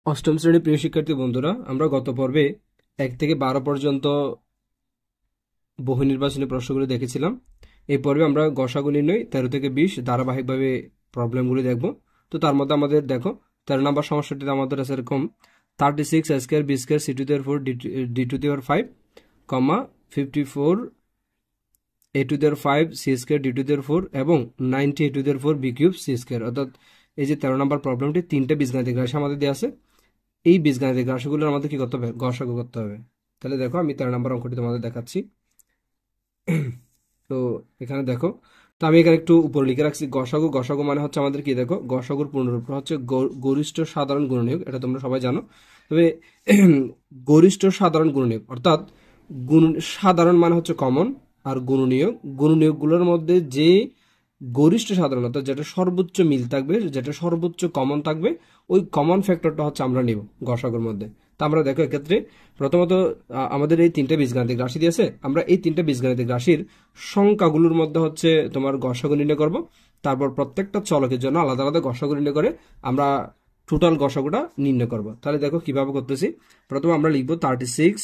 অষ্টম শ্রেণীর প্রিয় শিক্ষার্থী বন্ধুরা, আমরা গত পর্বে 1 থেকে 12 পর্যন্ত বহু নির্বাচনী প্রশ্নগুলো দেখেছিলাম। এই পর্বে আমরা গসাগু নির্ণয় 13 থেকে 20 ধারাবাহিকভাবে প্রবলেমগুলি দেখব। তো তার মধ্যে আমাদের দেখো 13 নম্বর সমস্যাটিতে আমাদের আছে এরকম 36 a square b square c to the power 4 d to the power 5, 54 a to the power 5 c square d to the power 4 এবং 90 a to the power 4 b cube c square. অর্থাৎ এই যে 13 নম্বর প্রবলেমটি তিনটে বীজগাণিতিক রাশি আমাদের দেওয়া আছে। এই বীজগাণিতিক রাশিগুলোর আমাদের কি করতে হবে? গসাগু করতে হবে। তাহলে দেখো আমি 13 নম্বর অঙ্কটি তোমাদের দেখাচ্ছি। তো এখানে দেখো, তো আমি এখানে একটু উপরে লিখে রাখছি গসাগু। গসাগু মানে হচ্ছে আমাদের কি, দেখো গসাগুর পূর্ণরূপ হচ্ছে গরিষ্ঠ সাধারণ গুণনীয়ক, এটা তোমরা সবাই জানো। তবে গরিষ্ঠ সাধারণ গুণনীয়ক অর্থাৎ সাধারণ মানে হচ্ছে কমন, আর গুণনীয়কগুলোর মধ্যে যে গরিষ্ঠ সাধারণ অর্থাৎ যেটা সর্বোচ্চ মিল থাকবে, যেটা সর্বোচ্চ কমন থাকবে, ওই কমন ফ্যাক্টরটা হচ্ছে আমরা নিব গসাগুর মধ্যে। তা আমরা দেখো এক্ষেত্রে প্রথমত আমাদের এই তিনটা বীজগাণিতিক রাশি দিয়েছে, আমরা এই তিনটা বীজগাণিতিক রাশির সংখ্যাগুলোর মধ্যে হচ্ছে তোমার গসাগু নির্ণয় করব। তারপর প্রত্যেকটা চলকের জন্য আলাদা আলাদা গসাগু নির্ণয় করে আমরা টোটাল গসাগুটা নির্ণয় করব। তাহলে দেখো কিভাবে করতেছি। প্রথমে আমরা লিখবো 36,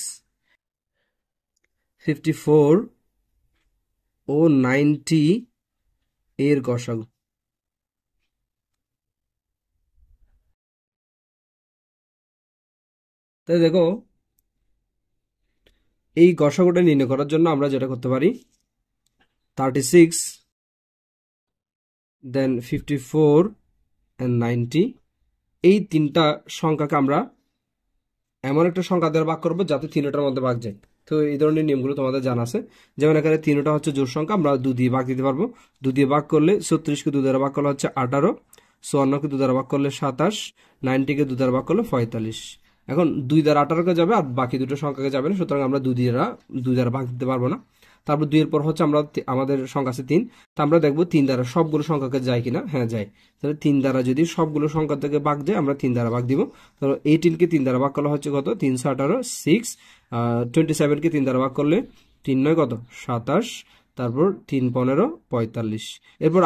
54 ও 90 এর গসাগু। তাই দেখো এই গসাগুটা নির্ণয় করার জন্য আমরা যেটা করতে পারি, 36 দেন 54 and 90 এই তিনটা সংখ্যাকে আমরা এমন একটা সংখ্যা দ্বারা ভাগ করবো যাতে তিনটার মধ্যে ভাগ যায়। তো এই ধরনের নিয়মগুলো তোমাদের জানা আছে। যেমন এখানে তিনটা হচ্ছে জোড় সংখ্যা, আমরা 2 দিয়ে ভাগ দিতে পারবো। 2 দিয়ে ভাগ করলে 36কে 2 দ্বারা ভাগ করলে হচ্ছে 18, 54কে 2 দ্বারা ভাগ করলে 27, 90কে 2 দ্বারা ভাগ করলে 45। এখন 2 দ্বারা 18কে যাবে আর বাকি দুটো সংখ্যাকে যাবে না, সুতরাং আমরা 2 দ্বারা ভাগ দিতে পারবো না। তারপর 2 এর পর হচ্ছে আমরা আমাদের সংখ্যা আছে 3, তা আমরা দেখবো 3 দ্বারা সবগুলো সংখ্যাকে যায় কিনা। হ্যাঁ যায়। তাহলে 3 দ্বারা যদি সবগুলো সংখ্যা থেকে ভাগ যায় আমরা 3 দ্বারা ভাগ দিব। তো 18কে 3 দ্বারা ভাগ করলে হচ্ছে কত? 318, 6। 27কে 3 দ্বারা ভাগ করলে 3 9 কত? 27। তারপর 3 15 45। এরপর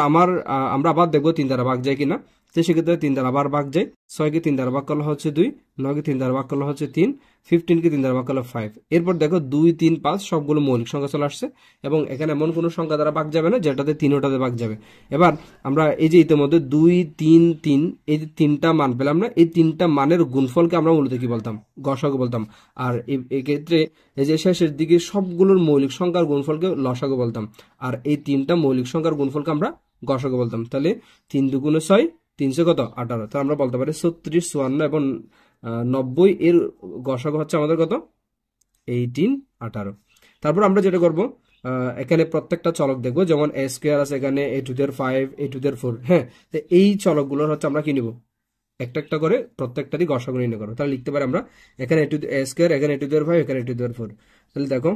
আমরা আবার দেখবো 3 দ্বারা ভাগ যায় কিনা। তো সেক্ষেত্রে 3 দ্বারা আবার ভাগ যায়। 6কে 3 দ্বারা ভাগ করলে হচ্ছে 2, 9কে 3 দ্বারা ভাগ করলে হচ্ছে 3, 15কে 3 দ্বারা ভাগ করলে 5। এরপর দেখো 2 3 5 সবগুলো মৌলিক সংখ্যা চলে আসছে এবং এখানে এমন কোনো সংখ্যা দ্বারা ভাগ যাবে না যেটাতে তিনোটাতে ভাগ যাবে। এবার আমরা এই যে ইতিমধ্যে 2 3 3 এই যে তিনটা মান পেলাম না, এই তিনটা মানের গুণফলকে আমরা মূলত কি বলতাম? গসাগু বলতাম। আর এক্ষেত্রে এই যে শেষের দিকে সবগুলোর মৌলিক সংখ্যার গুণফলকে লসাগু বলতাম, আর এই তিনটা মৌলিক সংখ্যার গুণফলকে আমরা গসাগু বলতাম। তাহলে 3 2 6, 300 কত? 18। তাহলে আমরা বলতে পারি 36, 54 এবং 90 এর গসাগু হচ্ছে আমাদের কত? 18, 18। তারপর আমরা যেটা করব, এখানে প্রত্যেকটা চলক দেখবো, যেমন a স্কয়ার আছে এখানে, a to the power 5, a to the power 4। হ্যাঁ, তো এই চলকগুলোর হচ্ছে আমরা কি নিব? একটা একটা করে প্রত্যেকটারই গসাগু নির্ণয় করবো। তাহলে লিখতে পারি আমরা এখানে a স্কয়ার, এখানে a টু দি পাওয়ার 5, এখানে a টু দি পাওয়ার 4। তাহলে দেখো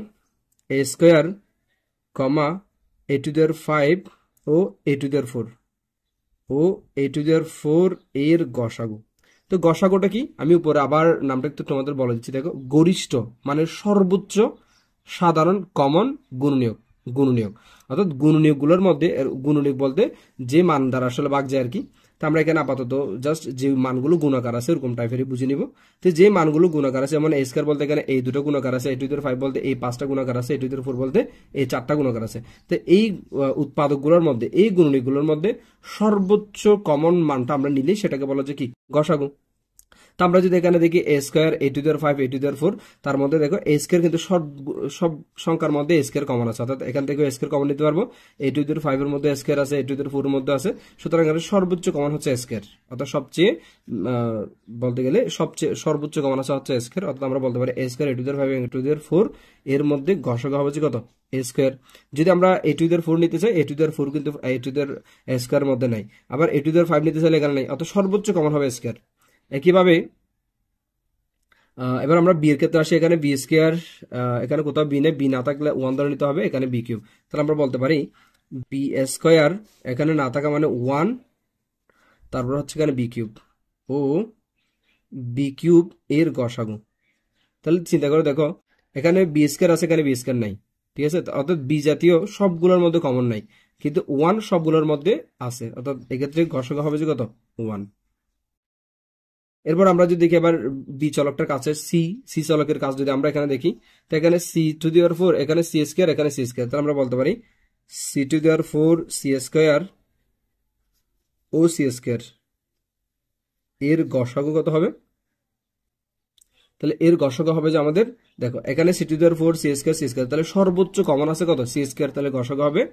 a স্কয়ার কমা a টু দি পাওয়ার 5 ও a টু দি পাওয়ার 4 ও a টু দি পাওয়ার 4 এর গসাগু। তো গসাগুটা কি, আমি উপরে আবার নামটা একটু তোমাদের বলে দিচ্ছি। দেখো গরিষ্ঠ মানে সর্বোচ্চ সাধারণ কমন গুণনীয়ক অর্থাৎ গুণনীয়কগুলোর মধ্যে, গুণনীয়ক বলতে যে মান দ্বারা আসলে ভাগ যায় আর কি। তো আমরা এখানে আপাতত জাস্ট যে মানগুলো গুণাকার আছে ওরকম টাইপেরই বুঝে নিব। তো যে মানগুলো গুণাকার আছে, যেমন a স্কয়ার বলতে এখানে এই দুটো গুণাকার আছে, a টু দি পাওয়ার 5 বলতে এই 5টা গুণাকার আছে, a টু দি পাওয়ার 4 বলতে এই 4টা গুণাকার আছে। তো এই উৎপাদকগুলোর মধ্যে, এই গুণনীয়কগুলোর মধ্যে সর্বোচ্চ কমন মানটা আমরা নিলেই সেটাকে বলা যায় কি? গসাগু। তো আমরা যদি এখানে দেখি a square, a to the power 5, a to the power 4, তার মধ্যে দেখো a স্কয়ার কিন্তু সব সংখ্যার মধ্যে a স্কয়ার কমন আছে, অর্থাৎ এখান থেকে a স্কয়ার কমন নিতে পারবো। a টু দি পাওয়ার 5 এর মধ্যে a স্কয়ার আছে, a টু দি পাওয়ার 4 এর মধ্যে আছে, সুতরাং এখানে সর্বোচ্চ কমন হচ্ছে a স্কয়ার, অর্থাৎ সবচেয়ে বলতে গেলে সবচেয়ে সর্বোচ্চ কমন আছে হচ্ছে a স্কয়ার। অর্থাৎ আমরা বলতে পারি a square, a to the power 5 এবং a টু দি পাওয়ার 4 এর মধ্যে গসাগু হবে কত? a square. যদি আমরা a টু দি পাওয়ার 4 নিতে চাই, a টু দি পাওয়ার 4 কিন্তু a to the power square মধ্যে নাই, আবার a টু দি পাওয়ার 5 নিতে চাইলে এখানে নাই, অর্থাৎ সর্বোচ্চ কমন হবে স্কয়ার। একইভাবে এবার আমরা বি এর ক্ষেত্রে আসি। এখানে বি স্কয়ার, এখানে কোথাও বি নেই, বি না থাকলে 1 ধরে নিতে হবে, এখানে বি কিউব। তাহলে আমরা বলতে পারি বি স্কয়ার এখানে না থাকা মানে 1, তারপর হচ্ছে এখানে বি কিউব ও বি কিউব এর গসাগু। তাহলে চিন্তা করে দেখো, এখানে বি স্কয়ার আছে, এখানে বি স্কয়ার নাই, ঠিক আছে? অর্থাৎ বি জাতীয় সবগুলোর মধ্যে কমন নাই, কিন্তু 1 সবগুলোর মধ্যে আছে, অর্থাৎ এক্ষেত্রে গসাগু হবে যে কত? 1। এরপর আমরা যদি দেখি এবার বি চলকটার কাছে সি চলকের কাজ যদি আমরা এখানে দেখি, তো এখানে সি টু দি পাওয়ার 4, এখানে সি স্কয়ার, এখানে সি স্কয়ার, তাহলে আমরা বলতে পারি c to the power 4 c square ও সি স্কয়ার এর গসাগু কত হবে? তাহলে এর গসাগু হবে যে আমাদের, দেখো এখানে c to the power 4 c square, তাহলে সর্বোচ্চ কমন আছে কত? সি স্কয়ার, তাহলে গসাগু হবে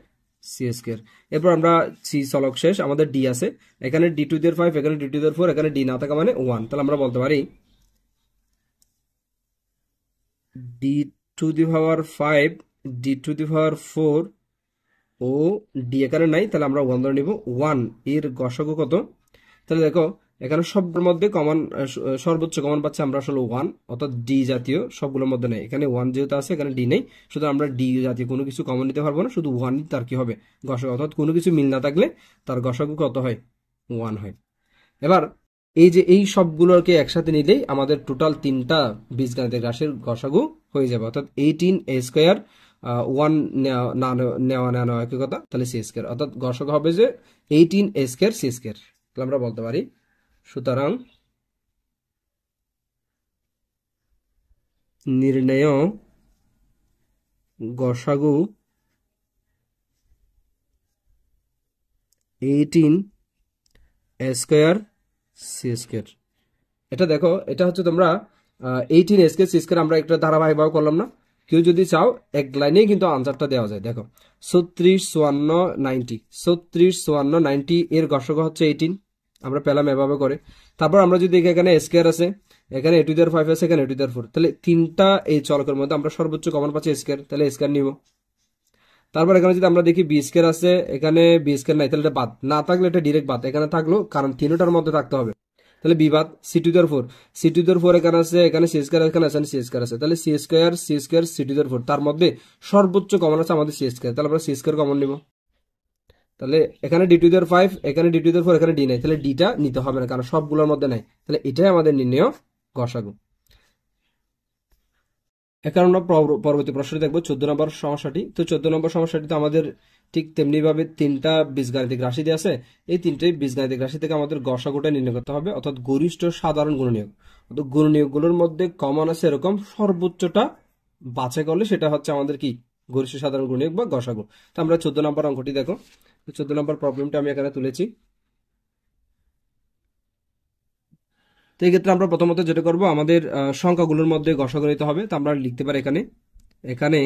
সি স্কয়ার। এরপর আমরা সি চলক শেষ, আমাদের ডি আছে, এখানে ডি টু দি পাওয়ার 5, এখানে ডি টু দি পাওয়ার 4, এখানে ডি না থাকা মানে 1, তাহলে আমরা বলতে পারি d to the power 5 d to the power 4 ও ডি এখানে নাই, তাহলে আমরা 1 ধরে নিব। 1 এর গসাগু কত? তাহলে দেখো এখানে সবগুলোর মধ্যে কমন, সর্বোচ্চ কমন পাচ্ছে আমরা আসলে 1, অর্থাৎ ডি জাতীয় সবগুলোর মধ্যে নেই, এখানে 1 যেহেতু আছে এখানে ডি নেই, সুতরাং আমরা ডি জাতীয় কোনো কিছু কমন নিতে পারবো না, শুধু 1 তার কি হবে? গসাগু। অর্থাৎ কোনো কিছু মিল না থাকলে তার গসাগু কত হয়? 1 হয়। এবার এই যে এই সবগুলোকে একসাথে নিলেই আমাদের টোটাল 3টা বীজগাণিতিক রাশির গসাগু হয়ে যাবে, অর্থাৎ 18 a স্কয়ার 1 নেওয়া একই কথা, তাহলে সি স্কয়ার, অর্থাৎ গসাগু হবে যে 18 a স্কয়ার সি স্কয়ার। তাহলে আমরা বলতে পারি সুতরাং নির্ণেয় গসাগু 18 a স্কয়ার সি স্কয়ার। এটা দেখো, এটা হচ্ছে তোমরা 18 a স্কয়ার সি স্কয়ার আমরা একটা ধারাবাহিকভাবে করলাম না? কেউ যদি চাও এক লাইনেই কিন্তু আনসারটা দেওয়া যায়। দেখো 36 54 90, 36 54 90 এর গসাগু হচ্ছে 18, আমরা পেলাম এভাবে করে। তারপর আমরা যদি দেখি এখানে স্কয়ার আছে, এখানে এ টু দি পাওয়ার 5 আছে, এখানে এ টু দি পাওয়ার 4, তাহলে 3টা এই চলকের মধ্যে আমরা সর্বোচ্চ কমন পাচ্ছি স্কয়ার, তাহলে স্কয়ার নিব। তারপর এখানে যদি আমরা দেখি বি স্কয়ার আছে, এখানে বি স্কয়ার নাই, তাহলে এটা বাদ, না থাকলে এটা ডিরেক্ট বাদ, এখানে থাকলো কারণ তিনটার মধ্যে থাকতে হবে, তাহলে বি বাদ। C to the power 4, C to the power 4 এখানে আছে, এখানে সি স্কয়ার, এখানে আছে সি স্কয়ার আছে, তাহলে C square C to the power 4, তার মধ্যে সর্বোচ্চ কমন আছে আমাদের সি স্কয়ার, তাহলে আমরা সি স্কয়ার কমন নিব। তাহলে এখানে ডি টু দি পাওয়ার 5, এখানে ডি টু দি পাওয়ার 4, এখানে ডি নাই, তাহলে ডিটা নিতে হবে না কারণ সবগুলোর মধ্যে নাই, তাহলে এটাই আমাদের নির্ণেয় গসাগু। এখন আমরা পরবর্তী প্রশ্নটি দেখবো 14 নম্বর সমস্যাটি। তো 14 নম্বর সমস্যাটি তো আমাদের ঠিক তেমনি ভাবে 3টা বীজগাণিতিক রাশি দিয়ে আছে, এই 3টে বীজগাণিতিক রাশি থেকে আমাদের গসাগুটা নির্ণয় করতে হবে, অর্থাৎ গরিষ্ঠ সাধারণ গুণনীয়ক। অর্থাৎ গুণনীয়কগুলোর মধ্যে কমন আছে এরকম সর্বোচ্চটা বাছাই করলে সেটা হচ্ছে আমাদের কি? গরিষ্ঠ সাধারণ গুণনীয়ক বা গসাগু। তো আমরা 14 নম্বর অঙ্কটি দেখো, 14 নম্বর প্রবলেমটা আমি এখানে তুলেছি। তো এই ক্ষেত্রে আমরা প্রথমত যেটা করবো, আমাদের সংখ্যাগুলোর মধ্যে গসাগু নিতে হবে। তো আমরা লিখতে পারি এখানে, এখানে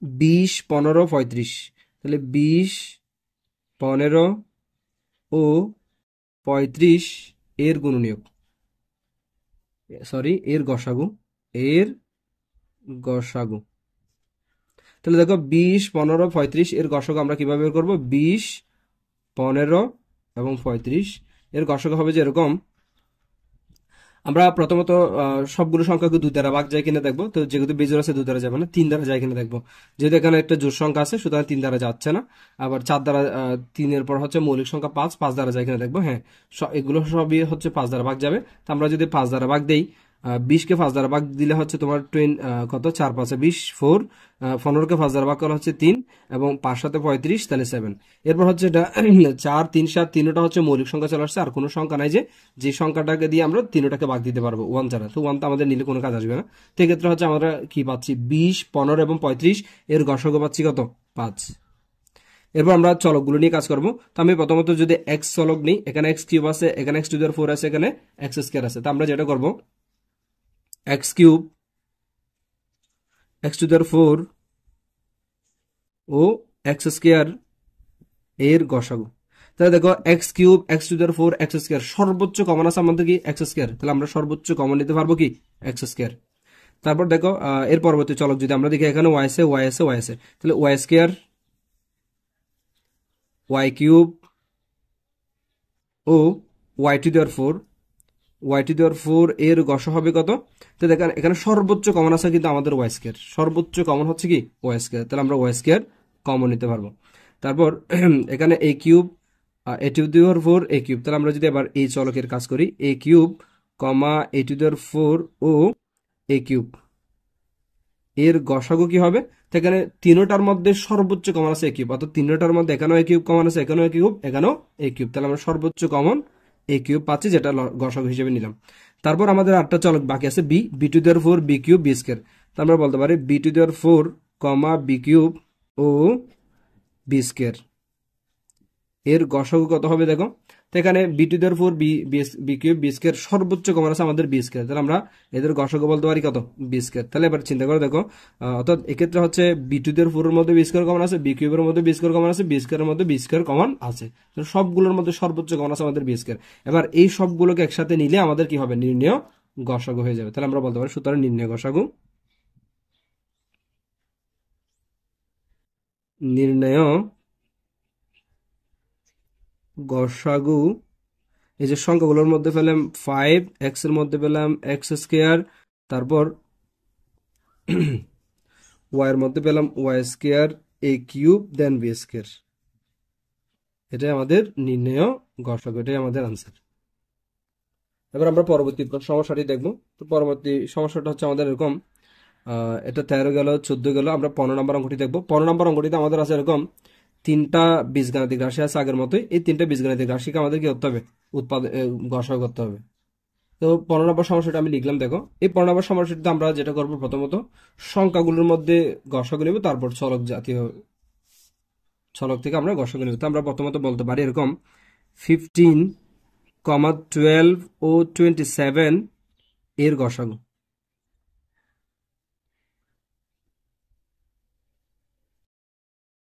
20 15 35, তাহলে 20 15 ও 35 এর গুণনীয়ক, সরি এর গসাগু, এর গসাগু। তাহলে দেখো 20 15 35 এর গসাগু আমরা কিভাবে বের করবো? 20 15 এবং 35 এর গসাগু হবে যে এরকম, আমরা প্রথমত সবগুলো সংখ্যাকে 2 দ্বারা ভাগ যায় কিনা দেখবো। তো যেহেতু বেজোর আছে 2 দ্বারা যাবে না, 3 দ্বারা যায় কিনা দেখবো। যেহেতু এখানে একটা জোড় সংখ্যা আছে সুতরাং 3 দ্বারা যাচ্ছে না। আবার 4 দ্বারা, 3 পর হচ্ছে মৌলিক সংখ্যা 5 দ্বারা যায় কিনা দেখবো। হ্যাঁ, এগুলো সবই হচ্ছে 5 দ্বারা ভাগ যাবে। তো আমরা যদি 5 দ্বারা ভাগ দেই, 20কে 5 দ্বারা ভাগ দিলে হচ্ছে তোমার কত, 4 5 20 4, 15কে 5 দ্বারা ভাগ করা হচ্ছে 3, এবং 5 7 35, তাহলে 7। এরপর হচ্ছে এটা 4 3 7, তিনটা হচ্ছে মৌলিক সংখ্যা চলে আসছে, আর কোনো সংখ্যা নাই যে সংখ্যাটাকে দিয়ে আমরা তিনটাকে ভাগ দিতে পারবো 1 ছাড়া। তো 1 তো আমাদের নিলে কোনো কাজ আসবে না। তো এক্ষেত্রে হচ্ছে আমরা কি পাচ্ছি? 20 15 এবং 35 এর গসাগু পাচ্ছি কত? 5। এরপর আমরা চলকগুলো নিয়ে কাজ করবো। তো আমি প্রথমত যদি এক্স চলক নিই, এখানে এক্স কিউব আছে, এখানে এক্স টু দি পাওয়ার 4 আছে, এখানে এক্স স্কয়ার আছে। তো আমরা যেটা করবো, x cube x to the power 4 ও এক্স স্কয়ার এর গসাগু। তাহলে দেখো x cube x to the power 4 x square, সর্বোচ্চ কমন আছে আমাদের কি? এক্স স্কয়ার, তাহলে আমরা সর্বোচ্চ কমন নিতে পারবো কি? X square. তারপর দেখো এর পরবর্তী চলক যদি আমরা দেখি, এখানে ওয়াই আছে ওয়াই আছে ওয়াই আছে, তাহলে ওয়াই স্কয়ার ওয়াই কিউব ও Y to the power 4 Y to the power 4 এর গসা হবে কত? তো দেখেন এখানে সর্বোচ্চ কমন আছে কিন্তু আমাদের ওয়াই স্কয়ার, সর্বোচ্চ কমন হচ্ছে কি? ওয়াই স্কয়ার, তাহলে আমরা ওয়াই স্কয়ার কমন নিতে পারবো। তারপর এখানে A cube A to the power 4 A cube, তাহলে আমরা যদি এবার এই চলকের কাজ করি, এ কিউব কমা এ টু দি পাওয়ার 4 ও এ কিউব এর গসাগু কি হবে? তো এখানে তিনটার মধ্যে সর্বোচ্চ কমন আছে এ কিউব, অর্থাৎ তিনটার মধ্যে এখানেও এ কিউব কমন আছে, এখানেও এ কিউব, এখানেও এ কিউব, তাহলে আমরা সর্বোচ্চ কমন এ কিউব পাচ্ছি, যেটা গসাগু হিসেবে নিলাম। তারপর আমাদের 8টা চলক বাকি আছে, বি টু দেওয়ার 4 বি কিউব বি স্কোয়ার। তো আমরা বলতে পারি বি টু দেওয়ার 4 কমা বি কিউব ও বি স্কোয়ার এর গসাগু কত হবে দেখো। তো এখানে বি টু দেওয়ার 4 বি কিউব বি স্কোয়ার, সর্বোচ্চ কমন আছে আমাদের বি স্কোয়ার, তাহলে আমরা এদের গসাগু বলতে পারি কত, বি স্কোয়ার। তাহলে এবার চিন্তা করে দেখো, অর্থাৎ এক্ষেত্রে হচ্ছে বি টু দেওয়ার 4 এর মধ্যে বি স্কোয়ার কমন আছে, বি কিউবের মধ্যে বি স্কোয়ার কমন আছে, বি স্কোয়ারের মধ্যে বি স্কোয়ার কমন আছে, সবগুলোর মধ্যে সর্বোচ্চ কমন আছে আমাদের বি স্কোয়ার। এবার এই সবগুলোকে একসাথে নিলে আমাদের কি হবে, নির্ণয় গসাগু হয়ে যাবে। তাহলে আমরা বলতে পারি সুতরাং নির্ণয় গসাগু, নির্ণয় গসাগু, এই যে সংখ্যাগুলোর মধ্যে পেলাম 5, এক্স এর মধ্যে পেলাম এক্স স্কোয়ার, তারপর ওয়াই এর মধ্যে পেলাম ওয়াই স্কোয়ার, এ কিউব দেন বি স্কোয়ার। এটাই আমাদের নির্ণয় গসাগু, এটাই আমাদের আনসার। এবার আমরা পরবর্তী সমস্যাটি দেখব। তো পরবর্তী সমস্যাটা হচ্ছে আমাদের এরকম, এটা 13 গেল, 14 গেল, আমরা 15 নম্বর অঙ্কটি দেখবো। 15 নম্বর অঙ্কটিতে আমাদের আছে এরকম 3টা বীজগাণিতিক রাশি আছে আগের মতোই। এই 3টা বীজগাণিতিক রাশিকে আমাদের কি করতে হবে, গসাগু করতে হবে। তো 15 নম্বর সমস্যাটা আমি লিখলাম, দেখো এই 15 নম্বর সমস্যাটিতে আমরা যেটা করবো, প্রথমত সংখ্যাগুলোর মধ্যে গসাগু নেব, তারপর ছলক থেকে আমরা গসাগু নেব। তো আমরা প্রথমত বলতে পারি এরকম 15, 12 ও 27 এর গসাগু।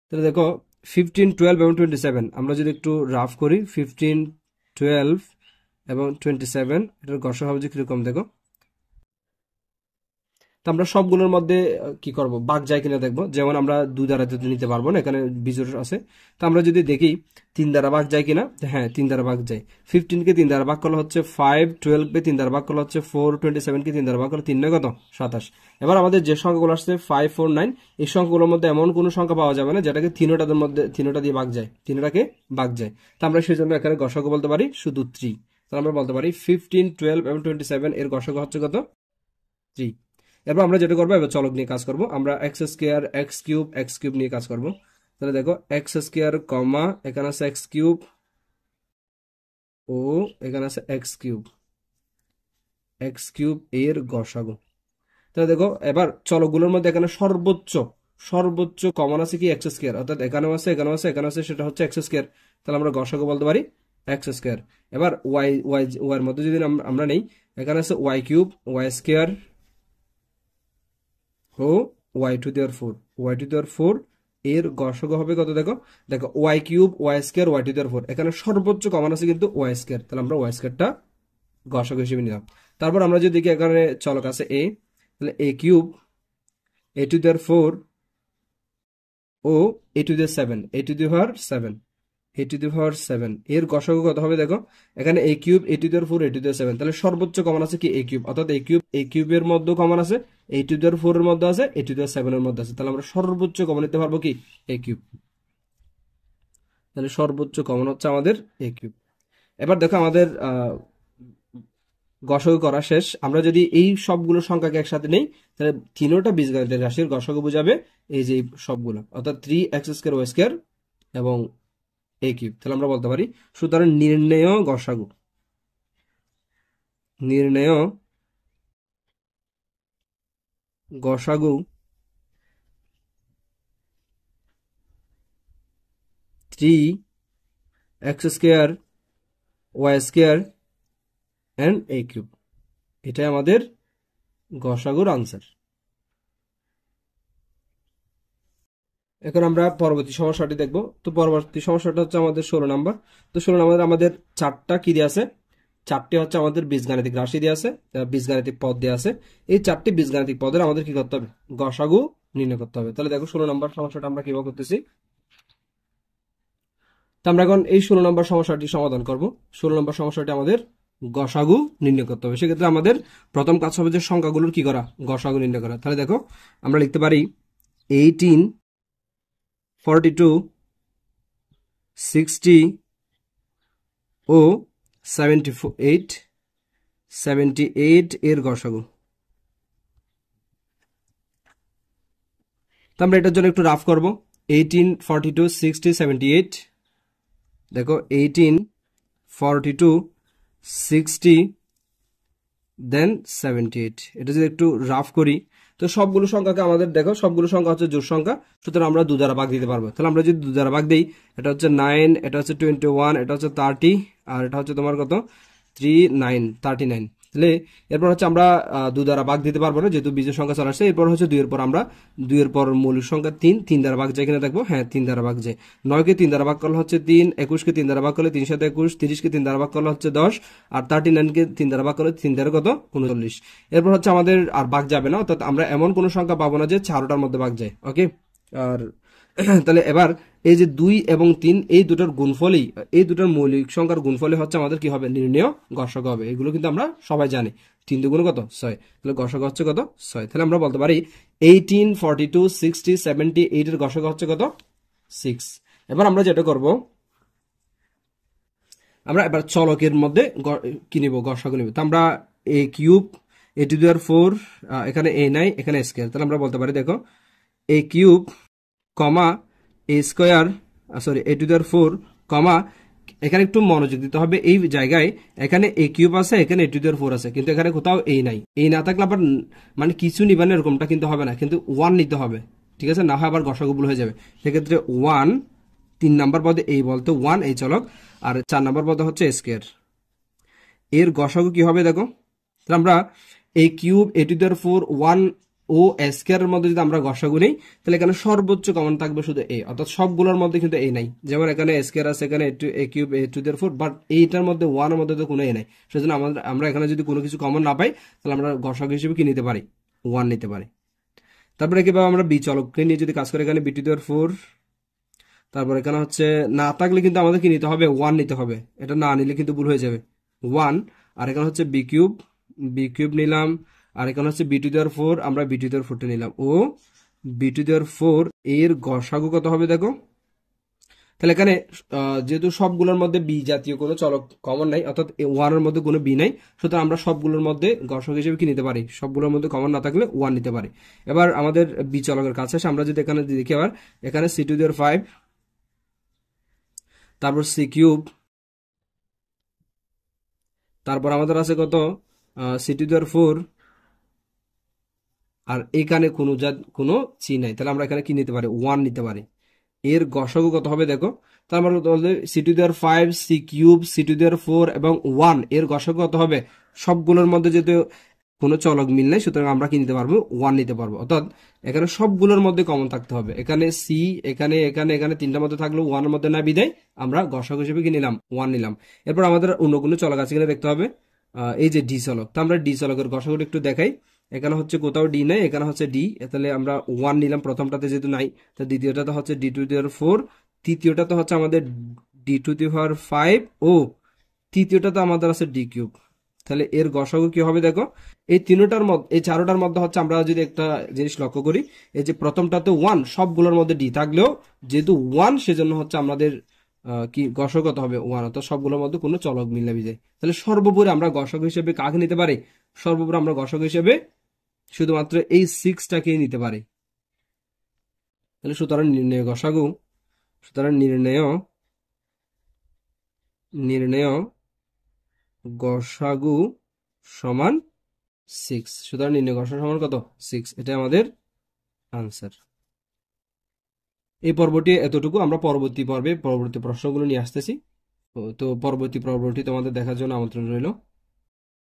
তাহলে দেখো 15, 12 এবং 27 আমরা যদি একটু রাফ করি, 15, 12 এবং 27 এটার গসাগু হবে যে কিরকম দেখো। তো আমরা সবগুলোর মধ্যে কি করব, ভাগ যায় কিনা দেখবো। যেমন আমরা 2 দ্বারা তো নিতে পারবো না, এখানে বিজোড় আছে। তো আমরা যদি দেখি 3 দ্বারা ভাগ যায় কিনা, হ্যাঁ 3 দ্বারা ভাগ যায়। 15 কে 3 দ্বারা ভাগ করলে হচ্ছে 5, 12 কে 3 দ্বারা ভাগ করলে হচ্ছে 4, 27 কে 3 দ্বারা ভাগ করলে 3 নয় কত, 27। এবার আমাদের যে সংখ্যাগুলো আসছে 5, 4, 9, এই সংখ্যাগুলোর মধ্যে এমন কোনো সংখ্যা পাওয়া যাবে না যেটাকে তিনোটা দিয়ে ভাগ যায়, তিনোটাকে ভাগ যায়। তো আমরা সেই জন্য এখানে গসাগু বলতে পারি শুধু 3। তাহলে আমরা বলতে পারি 15, 12 এবং 27 এর গসাগু হচ্ছে কত, 3। এরপর আমরা যেটা করবো, এবার চলক নিয়ে কাজ করব। আমরা এক্স স্কোয়ার এক্স কিউব নিয়ে কাজ করব। তাহলে দেখো এক্স স্কোয়ার কমা এখানে আছে এক্স কিউব ও এখানে আছে এক্স কিউব এর গসাগু। তাহলে দেখো এবার চলকগুলোর মধ্যে এখানে সর্বোচ্চ কমন আছে কি, এক্স স্কোয়ার, অর্থাৎ এখানেও আছে এখানেও আছে এখানে আছে, সেটা হচ্ছে এক্স স্কোয়ার। তাহলে আমরা গসাগু বলতে পারি এক্স স্কোয়ার। এবার ওয়াই এর মধ্যে যদি আমরা নেই, এখানে আছে ওয়াই কিউব ওয়াই স্কোয়ার ও ওয়াই টু দেওয়ার 4 এর গসাগু হবে কত দেখো। দেখো y cube y square y to দেওয়ার 4, এখানে সর্বোচ্চ কমন আছে কিন্তু ওয়াই স্কোয়ার, তাহলে আমরা ওয়াই স্কোয়ারটা গসাগু হিসেবে নিলাম। তারপর আমরা যদি দেখি এখানে চলক আছে এ, তাহলে এ কিউব এ টু দেওয়ার 4 ও এ টু দেওয়ার 7 এর গসাগু কত হবে দেখো। এখানে এ কিউব এ টু দেওয়ার 4 এ টু দেওয়ার 7, তাহলে সর্বোচ্চ কমন আছে কি এ কিউব, অর্থাৎ এ কিউবের মধ্যে কমন আছে, এ টু দেওয়ার 4 এর মধ্যে আছে, এ টু দেওয়ার 7 এর মধ্যে আছে, তাহলে আমরা সর্বোচ্চ কমন নিতে পারবো কি এ কিউব। তাহলে সর্বোচ্চ কমন হচ্ছে আমাদের এ কিউব। এবার দেখো আমাদের গসাগু করা শেষ। আমরা যদি এই সবগুলো সংখ্যাকে একসাথে নেই, তাহলে তিনোটা বীজগণিতের রাশির গসাগু বুঝাবে এই যে সবগুলো, অর্থাৎ 3x স্কয়ার ওয়াই স্কয়ার এবং এ কিউব। তাহলে আমরা বলতে পারি সুতরাং নির্ণেয় গসাগু, নির্ণেয় গসাগু 3x square y square and a cube. এটাই আমাদের গসাগুর আনসার। এখন আমরা পরবর্তী সমস্যাটি দেখব। তো পরবর্তী সমস্যাটা হচ্ছে আমাদের 16 নাম্বার। তো 16 নাম্বার আমাদের 4টা কি দিয়ে আছে, 4টি হচ্ছে আমাদের বীজগাণিতিক রাশি দিয়ে আছে, বীজগাণিতিক পদ দিয়ে আছে। এই 4টি বীজগাণিতিক পদের আমাদের কি করতে হবে, গসাগু নির্ণয় করতে হবে। তাহলে দেখো 16 নম্বর সমস্যাটা আমরা কিভাবে করতেছি। তো আমরা এখন এই 16 নম্বর সমস্যাটি সমাধান করব। 16 নম্বর সমস্যাটি আমাদের গসাগু নির্ণয় করতে হবে। সেক্ষেত্রে আমাদের প্রথম কাজ হবে যে সংখ্যাগুলোর কি করা, গসাগু নির্ণয় করা। তাহলে দেখো আমরা লিখতে পারি 18, 42, 60 ও 78 এর গসাগু। তো আমরা এটার জন্য একটু রাফ করব। 18, 42, 60, 78, দেখো 18, 42, 60 দেন 78। এটা যদি একটু রাফ করি তো সবগুলো সংখ্যাকে আমাদের দেখো সবগুলো সংখ্যা হচ্ছে জোড় সংখ্যা, সুতরাং আমরা 2 দ্বারা ভাগ দিতে পারবো। তাহলে আমরা যদি 2 দ্বারা ভাগ দিই, এটা হচ্ছে 9, এটা হচ্ছে 21, এটা হচ্ছে 30, আর এটা হচ্ছে তোমার কত 39। তাহলে এরপর হচ্ছে আমরা 2 দ্বারা ভাগ দিতে পারবো না, যেহেতু বীজের সংখ্যা চলে আসছে। এরপর হচ্ছে 2 এর পর আমরা 2 এর পর মৌলিক সংখ্যা 3 দ্বারা ভাগ যায় কিনা দেখবো। হ্যাঁ, 3 দ্বারা ভাগ যায়। 9 কে 3 দ্বারা ভাগ করলে হচ্ছে 3, 21 কে 3 দ্বারা ভাগ করলে 3 7 21, 30 কে 3 দ্বারা ভাগ করলে হচ্ছে 10, আর 39 কে 3 দ্বারা ভাগ করলে 3 দ্বারা কত 39। এরপর হচ্ছে আমাদের আর ভাগ যাবে না, অর্থাৎ আমরা এমন কোনো সংখ্যা পাবো না যে 4টার মধ্যে ভাগ যায়। ওকে, আর তাহলে এবার এই যে 2 এবং 3 এই দুটোর গুণফলই, এই দুটোর মৌলিক সংখ্যার গুণফলই হচ্ছে আমাদের কি হবে, নির্ণেয় গসাগু হবে। এগুলো কিন্তু আমরা সবাই জানি। 3 দুগুণ কত 6, তাহলে গসাগু হচ্ছে কত 6। তাহলে আমরা বলতে পারি 18, 42, 60, 78 এর গসাগু হচ্ছে কত 6। এবার আমরা যেটা করব, আমরা এবার চলকের মধ্যে কি নিব, গসাগু নিব। তো আমরা a cube, a to the power 4, এখানে a নাই, এখানে স্কয়ার। তাহলে আমরা বলতে পারি দেখো a কিউব কমা a square, sorry a to the power 4 কমা, এখানে একটু মনোযোগ দিতে হবে এই জায়গায়। এখানে a কিউব আছে, এখানে a টু দি পাওয়ার 4 আছে, কিন্তু এখানে কোথাও a নাই। a না থাকলে আবার মানে কিছু নিবেন এরকমটা কিন্তু হবে না, কিন্তু 1 নিতে হবে, ঠিক আছে? না হয় আবার গসাগু ভুল হয়ে যাবে। সেক্ষেত্রে 1, 3 নাম্বার পদে এই বলতে 1 এই চলক, আর 4 নাম্বার পদে হচ্ছে স্কয়ার। এর গসাগু কি হবে দেখো। তাহলে আমরা a cube, a to the power 4, 1 ও স্কয়ারের মধ্যে যদি আমরা গসাগু নেই, তাহলে এখানে সর্বোচ্চ কমন থাকবে শুধু a, অর্থাৎ সবগুলোর মধ্যে কিন্তু a নাই। যেমন এখানে স্কয়ার আছে, এখানে a cube, a to the power 4, but এইটার মধ্যে 1 এর মধ্যে তো কোনো a নাই। সেজন্য আমরা এখানে যদি কোনো কিছু কমন না পাই, তাহলে আমরা গসাগু হিসেবে কি নিতে পারি, 1 নিতে পারি। তারপরে কিভাবে আমরা বি চলককে নিয়ে যদি কাজ করি, এখানে b টু দি পাওয়ার 4, তারপর এখানে হচ্ছে না থাকলে কিন্তু আমাদের কি নিতে হবে, 1 নিতে হবে। এটা না নিলে কিন্তু ভুল হয়ে যাবে 1। আর এখানে হচ্ছে বি কিউব নিলাম, আর এখানে হচ্ছে বি টু দি পাওয়ার 4, আমরা বি টু দি পাওয়ার 4টা নিলাম। ও বি টু দি পাওয়ার 4 এর গসাগু কত হবে দেখো। তাহলে এখানে যেহেতু সবগুলোর মধ্যে বি জাতীয় কোনো চলক কমন নাই, অর্থাৎ 1 এর মধ্যে কোনো বি নাই, সুতরাং আমরা সবগুলোর মধ্যে গসাগু হিসেবে কি নিতে পারি, সবগুলোর মধ্যে কমন না থাকলে 1 নিতে পারি। এবার আমাদের বি চলকের কাছে আমরা যদি এখানে দেখি, আবার এখানে সি টু দি পাওয়ার 5, তারপর সি কিউব, তারপর আমাদের আছে কত সি টু দি পাওয়ার 4, আর এখানে কোনো চি নাই, তাহলে আমরা এখানে কি নিতে পারি, 1 নিতে পারি। এর গসাগু কত হবে দেখো। তার মানে C to the power 5, C cube, C to the power 4 এবং 1 এর গসাগু কত হবে, সবগুলোর মধ্যে যেহেতু কোনো চলক মিল নেই, সুতরাং আমরা কি নিতে পারবো, 1 নিতে পারবো। অর্থাৎ এখানে সবগুলোর মধ্যে কমন থাকতে হবে। এখানে সি, এখানে এখানে এখানে তিনটার মধ্যে থাকলেও 1 এর মধ্যে না বিদায় আমরা গসাগু হিসেবে কি নিলাম, 1 নিলাম। এরপর আমাদের অন্য কোনো চলক আছে কিনা দেখতে হবে। এই যে ডি চলক, তো আমরা ডি চলকের গসাগুটা একটু দেখাই। এখানে হচ্ছে কোথাও ডি নাই, এখানে হচ্ছে ডি, তাহলে আমরা 1 নিলাম প্রথমটাতে যেহেতু নাই। তো দ্বিতীয়টাতে হচ্ছে ডি টু দি পাওয়ার 4, তৃতীয়টাতে হচ্ছে আমাদের ডি টু দি পাওয়ার 5, ও তৃতীয়টাতে আমাদের আছে ডি কিউব। তাহলে এর গসাগু কি হবে দেখো। এই তিনটার মধ্যে, এই চারোটার মধ্যে হচ্ছে আমরা যদি একটা জিনিস লক্ষ্য করি, এই যে প্রথমটাতে 1, সবগুলোর মধ্যে ডি থাকলেও যেহেতু 1, সেজন্য হচ্ছে আমাদের কি গসাগু কত হবে, 1, অর্থাৎ সবগুলোর মধ্যে কোনো চলক মিল না বিজয়। তাহলে সর্বোপরি আমরা গসাগু হিসেবে কাকে নিতে পারি, সর্বোপরি আমরা গসাগু হিসেবে শুধুমাত্র এই 6টাকেই নিতে পারি। তাহলে সুতরাং নির্ণয় গসাগু, সুতরাং নির্ণয় গসাগু সমান 6। সুতরাং নির্ণয় গসাগু সমান কত, 6। এটা আমাদের আনসার। এই পর্বটি এতটুকু। আমরা পরবর্তী পর্বে পরবর্তী প্রশ্নগুলো নিয়ে আসতেছি। তো পরবর্তী তোমাদের দেখার জন্য আমন্ত্রণ রইল।